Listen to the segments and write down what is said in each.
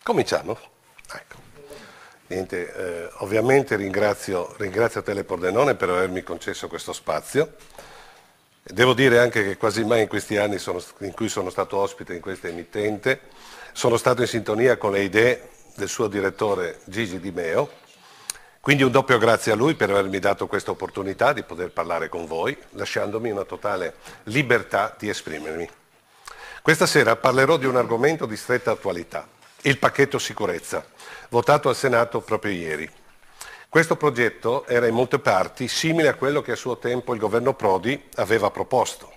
Cominciamo? Ecco. Niente, ovviamente ringrazio Telepordenone per avermi concesso questo spazio. Devo dire anche che quasi mai in questi anni in cui sono stato ospite in questa emittente sono stato in sintonia con le idee del suo direttore Gigi Di Meo, quindi un doppio grazie a lui per avermi dato questa opportunità di poter parlare con voi, lasciandomi una totale libertà di esprimermi. Questa sera parlerò di un argomento di stretta attualità, il pacchetto sicurezza, votato al Senato proprio ieri. Questo progetto era in molte parti simile a quello che a suo tempo il governo Prodi aveva proposto.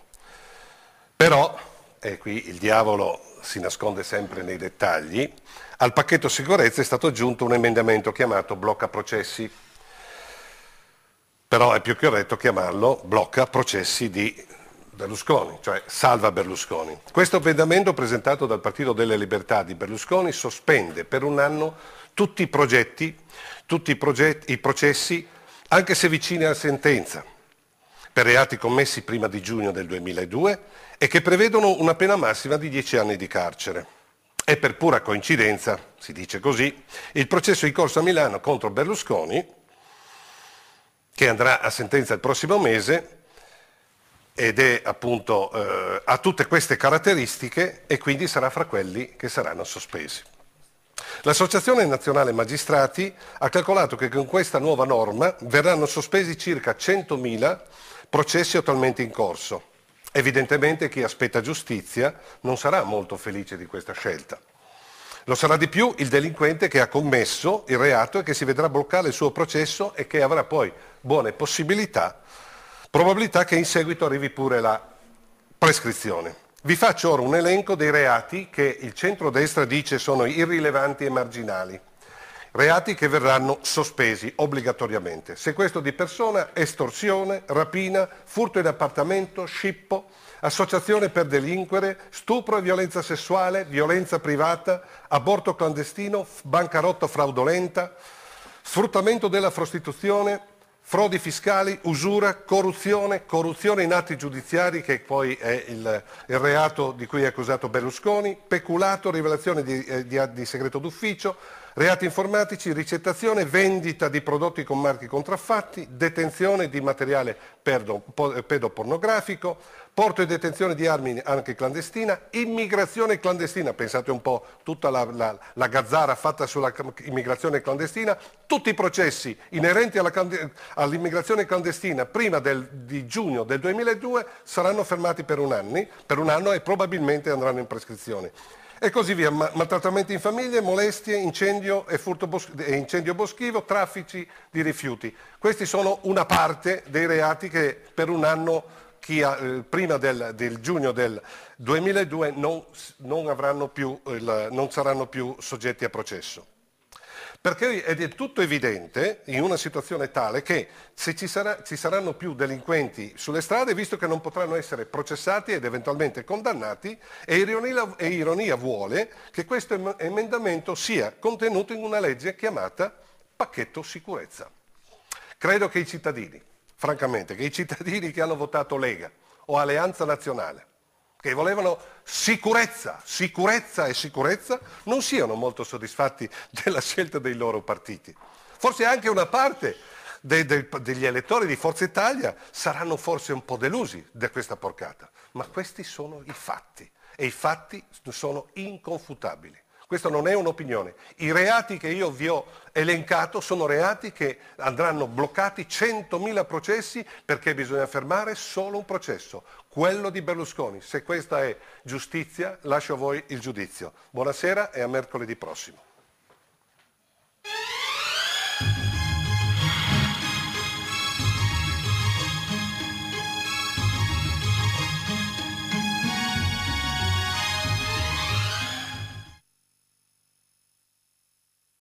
Però, e qui il diavolo si nasconde sempre nei dettagli, al pacchetto sicurezza è stato aggiunto un emendamento chiamato blocca processi. Però è più corretto chiamarlo blocca processi di Berlusconi, cioè salva Berlusconi. Questo emendamento presentato dal Partito delle Libertà di Berlusconi sospende per un anno tutti i processi, anche se vicini alla sentenza, per reati commessi prima di giugno del 2002 e che prevedono una pena massima di 10 anni di carcere. E per pura coincidenza, si dice così, il processo in corso a Milano contro Berlusconi, che andrà a sentenza il prossimo mese, ed è appunto ha tutte queste caratteristiche e quindi sarà fra quelli che saranno sospesi. L'Associazione Nazionale Magistrati ha calcolato che con questa nuova norma verranno sospesi circa 100.000 processi attualmente in corso. Evidentemente chi aspetta giustizia non sarà molto felice di questa scelta. Lo sarà di più il delinquente che ha commesso il reato e che si vedrà bloccare il suo processo e che avrà poi buone probabilità che in seguito arrivi pure la prescrizione. Vi faccio ora un elenco dei reati che il centrodestra dice sono irrilevanti e marginali. Reati che verranno sospesi obbligatoriamente. Sequestro di persona, estorsione, rapina, furto in appartamento, scippo, associazione per delinquere, stupro e violenza sessuale, violenza privata, aborto clandestino, bancarotta fraudolenta, sfruttamento della prostituzione, frodi fiscali, usura, corruzione in atti giudiziari, che poi è il reato di cui è accusato Berlusconi, peculato, rivelazione di segreto d'ufficio, reati informatici, ricettazione, vendita di prodotti con marchi contraffatti, detenzione di materiale pedopornografico, porto e detenzione di armi anche clandestina, immigrazione clandestina, pensate un po' tutta la gazzara fatta sulla immigrazione clandestina, tutti i processi inerenti all'immigrazione clandestina prima di giugno del 2002 saranno fermati per un anno e probabilmente andranno in prescrizione. E così via, maltrattamenti in famiglia, molestie, incendio incendio boschivo, traffici di rifiuti. Questi sono una parte dei reati che per un anno prima del giugno del 2002 non saranno più soggetti a processo. Perché è del tutto evidente, in una situazione tale, che se ci saranno più delinquenti sulle strade, visto che non potranno essere processati ed eventualmente condannati, e ironia vuole che questo emendamento sia contenuto in una legge chiamata pacchetto sicurezza. Credo che i cittadini, francamente, che i cittadini che hanno votato Lega o Alleanza Nazionale, che volevano sicurezza, non siano molto soddisfatti della scelta dei loro partiti. Forse anche una parte degli elettori di Forza Italia saranno forse un po' delusi da questa porcata, ma questi sono i fatti e i fatti sono inconfutabili. Questa non è un'opinione. I reati che io vi ho elencato sono reati che andranno bloccati 100.000 processi perché bisogna fermare solo un processo, quello di Berlusconi. Se questa è giustizia, lascio a voi il giudizio. Buonasera e a mercoledì prossimo.